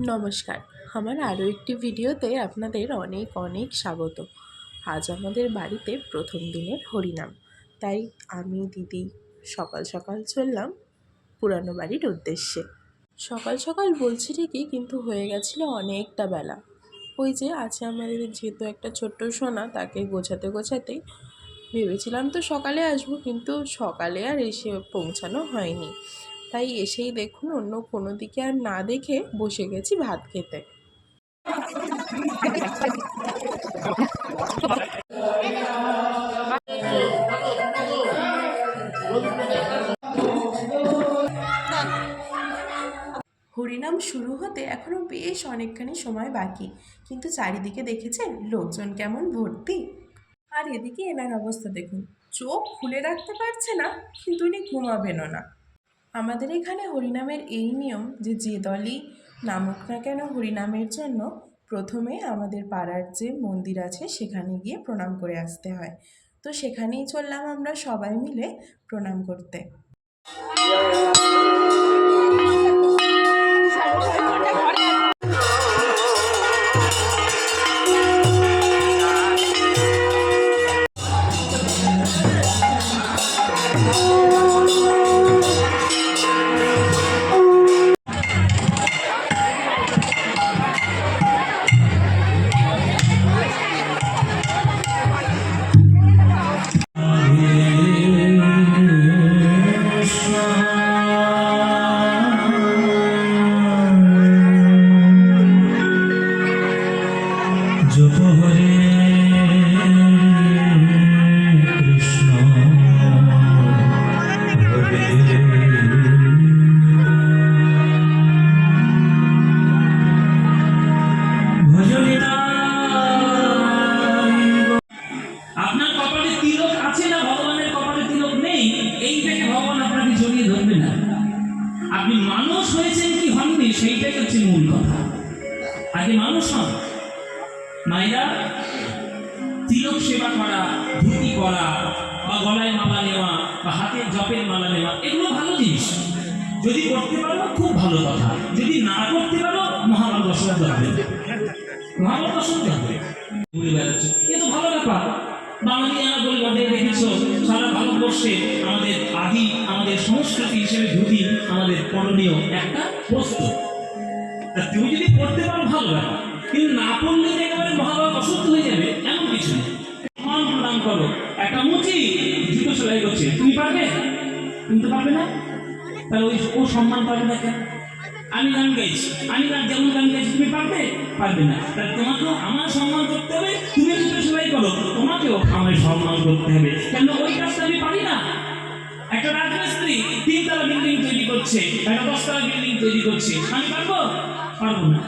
নমস্কার। আমার আরও একটি ভিডিওতে আপনাদের অনেক অনেক স্বাগত। আজ আমাদের বাড়িতে প্রথম দিনের হরিনাম, তাই আমি দিদি সকাল সকাল চললাম পুরানো বাড়ির উদ্দেশ্যে। সকাল সকাল বলছি ঠিকই, কিন্তু হয়ে গেছিলো অনেকটা বেলা। ওই যে আছে আমাদের যেহেতু একটা ছোট্ট সোনা, তাকে গোছাতে গোছাতেই ভেবেছিলাম তো সকালে আসবো, কিন্তু সকালে আর এসে পৌঁছানো হয়নি। তাই এসেই দেখুন অন্য কোনো দিকে আর না দেখে বসে গেছি ভাত খেতে। হরিনাম শুরু হতে এখনো বেশ অনেকখানি সময় বাকি, কিন্তু চারিদিকে দেখেছেন লোকজন কেমন ভর্তি। আর এদিকে এনার অবস্থা দেখুন, চোখ খুলে রাখতে পারছে না, কিন্তু ইনি ঘুমাবেনও না। আমাদের এখানে হরিনামের এই নিয়ম যে যে দলই নামুক না কেন হরিনামের জন্য প্রথমে আমাদের পাড়ার যে মন্দির আছে সেখানে গিয়ে প্রণাম করে আসতে হয়। তো সেখানেই চললাম আমরা সবাই মিলে প্রণাম করতে। আপনার কপালে তিলক আছে না ভগবানের কপালে তিলক নেই, এইটাকে ভগবান আপনাকে জড়িয়ে ধরবে না। আপনি মানুষ হয়েছেন কি হননি সেইটাই হচ্ছে মূল কথা। আগে মানুষ হন। মায়েরা, তিলক সেবা করা, ধুতি পরা, বা গলায় মালা নেওয়া, বা হাতে জপের মালা নেওয়া, এগুলো ভালো জিনিস। যদি করতে পারো খুব ভালো কথা, যদি না করতে পারো মহাভারত দর্শন যাবে, মহাভারত দর্শন যাবে, ঘুরে বেড়াচ্ছে, এ তো ভালো ব্যাপার। বাঙালিয়ানা বলে বটে দেখেছো, সারা ভারতবর্ষে আমাদের সংস্কৃতি হিসেবে ধুতি আমাদের করণীয় একটা বস্তু। তুমি যদি পড়তে পারো ভালো ব্যাপার, কিন্তু না পড়লে একেবারে মহাভারত অসুস্থ হয়ে যাবে এমন কিছু নেই। সম্মান প্রদান করো। একটা মুচি জুতো সেলাই করছে, তুমি পারবে? তুমি তো পারবে না, তাহলে ও সম্মান পাবে না কেন? আমি গান গাইছি, আমি যেমন গান গাইছি, তুমি পারবে? পারবে না। তাহলে তোমাকেও আমার সম্মান করতে হবে। তুমি জুতো সেলাই করো, তোমাকেও আমার সম্মান করতে হবে। কেন ওই কাজটা আমি পারি না? একটা রাজমিস্ত্রি 3 তলা বিল্ডিং তৈরি করছে, একটা 10 তলা বিল্ডিং তৈরি করছে, আমি পারবো? পারবো না।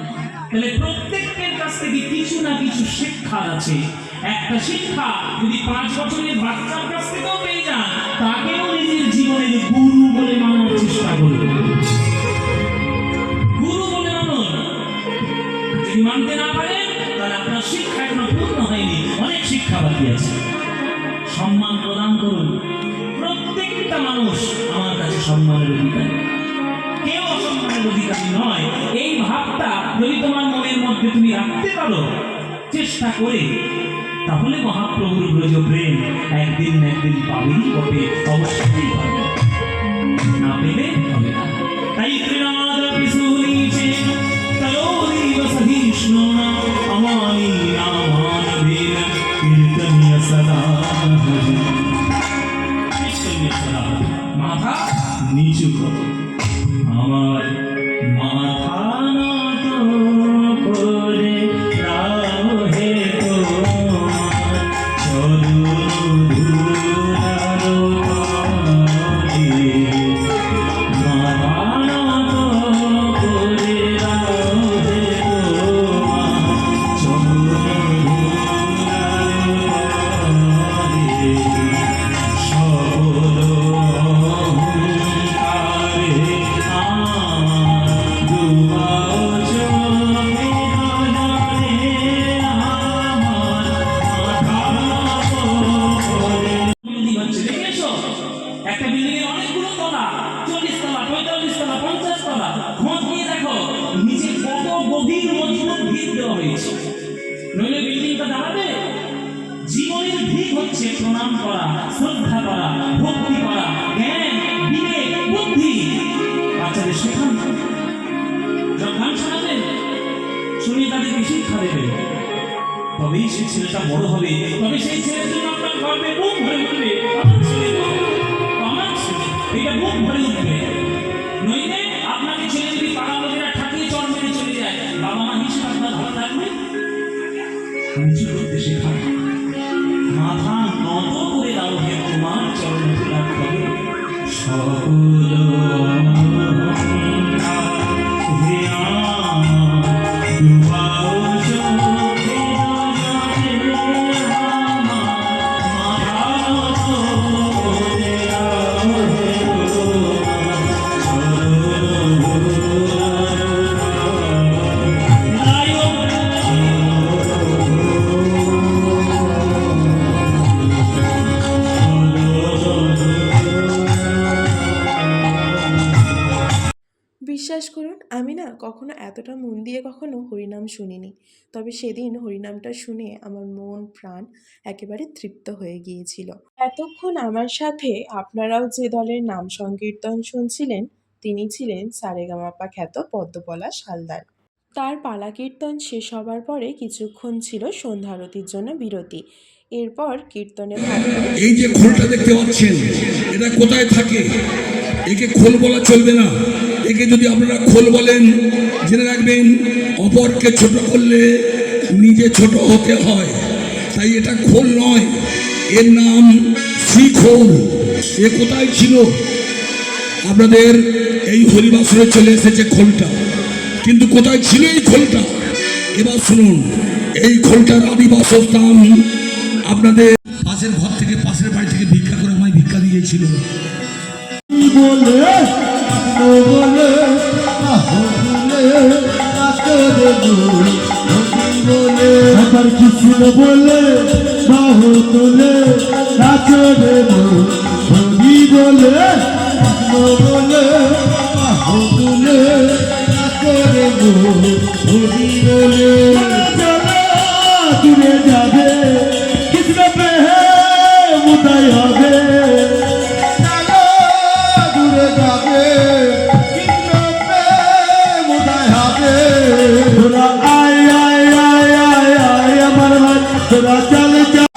তাহলে প্রত্যেকের কাছ থেকে কিছু না কিছু শিক্ষা আছে। একটা শিক্ষা যদি 5 বছরের বাচ্চার কাছ থেকেও পেয়ে যান, তাকেও নিজের জীবনের গুরু বলে মানার চেষ্টা করুন। গুরু বলে মানুন। যদি মানতে না পারেন, তাহলে আপনার শিক্ষা এখনো পূর্ণ হয়নি, অনেক শিক্ষা বাকি আছে। সম্মান প্রদান করুন। প্রত্যেকটা মানুষ আমার কাছে সম্মানের অধিকারী, কেউ অসম্মানের অধিকারী নয়। এই ভাবটা যদি তোমার মনের মধ্যে তুমি রাখতে পারো চেষ্টা করে, তাহলে মহাপ্রভুর ব্রজ প্রেম একদিন না একদিন পাবেই বটে, অবশ্যই পাবে, না পেলে হবে না। তাই ত্রিনাদ পিসুনিচে তলোরিব সহিষ্ণু আমানি নামান বীর কীর্তনীয় সদা মাথা নিচু করো। আমার মাথা নত করে দাও হে তোমার চরণ ধুলার তলে। মাথা নত করে দাও হে তোমার চরণ একটা বিল্ডিং এর অনেকগুলো তলা, 40 তলা, 45 তলা, 50 তলা, খোঁজ নিয়ে দেখো নিচে কত গভীর মজবুত ভিত দেওয়া হয়েছে, নইলে বিল্ডিংটা দাঁড়াবে? জীবনের ভিত হচ্ছে প্রণাম করা, শ্রদ্ধা করা, ভক্তি করা, জ্ঞান, বিবেক, বুদ্ধি। বাচ্চাদের শেখান, যখন গান শোনাবেন শুনে তাদেরকে শিক্ষা দেবেন, তবেই সেই ছেলেটা বড় হবে, তবে সেই ছেলের জন্য আপনার গর্বে বুক ভরে উঠবে, আমার ছেলে তো, আমার ছেলে, এটা বুক ভরে উঠবে। নইলে আপনাকে ছেলে যদি পাড়া লোকেরা ঠাকিয়ে চর মেরে চলে যায়, বাবা মা হিসেবে আপনার ভালো থাকবে? উঁচু করতে শেখান, মাথা নত করে দাও হে তোমার চরণ ধুলার তলে, সকল হে আমার ডুবাও চোখে জলে আমার, মাথা নত করে দাও হে বিশ্বাস করুন, আমি না কখনো এতটা মন দিয়ে কখনো হরিনাম শুনিনি। তবে সেদিন হরিনামটা শুনে আমার মন প্রাণ একেবারে তৃপ্ত হয়ে গিয়েছিল। এতক্ষণ আমার সাথে আপনারাও যে দলের নাম সংকীর্তন শুনছিলেন, তিনি ছিলেন সারেগামাপা খ্যাত পদ্মপলাশ হালদার। তার পালা কীর্তন শেষ হবার পরে কিছুক্ষণ ছিল সন্ধ্যা আরতির জন্য বিরতি। এরপর কীর্তনের ভাব এই যে খোলটা দেখতে পাচ্ছেন, এটা কোথায় থাকে? একে খোল বলা চলবে না। একে যদি আপনারা খোল বলেন, জেনে রাখবেন অপরকে ছোট করলে নিজে ছোট হতে হয়। তাই এটা খোল নয়, এর নাম শ্রীখোল। এ কোথায় ছিল? আপনাদের এই হরিবাসরে চলে এসেছে খোলটা, কিন্তু কোথায় ছিল এই খোলটা? এবার শুনুন, এই খোলটার আদি বাসস্থান আপনাদের পাশের ঘর থেকে, পাশের বাড়ি থেকে ভিক্ষা করে আমায় ভিক্ষা দিয়েছিল। বলে বলে বলে আবার কিছু বলে বাহু তোলে নাচরে হরি বলে বলে বাহু তোলে নাচরে হরি বলে দূরে যাবে কৃষ্ণ প্রেম উদয় হবে, তোরা আয় আয় আয় আয় আয় আমার ভাই, তোরা চল চল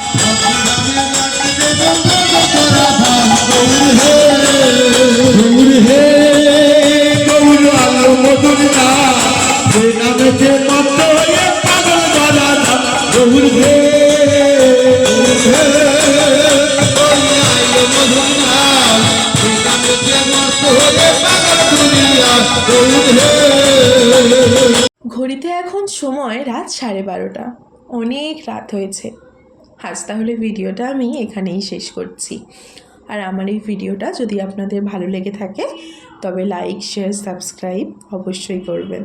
গৌর হে গৌর আলো মধুর না, যে নামেছে মত হয়ে পাগল বালা না, গৌর হে মধুর না, যে নামেছে মত হয়ে পাগল দুনিয়া, গৌর হে। ঘড়িতে এখন সময় রাত 12:30। অনেক রাত হয়েছে। আজ তাহলে ভিডিওটা আমি এখানেই শেষ করছি। আর আমার এই ভিডিওটা যদি আপনাদের ভালো লেগে থাকে তবে লাইক, শেয়ার, সাবস্ক্রাইব অবশ্যই করবেন।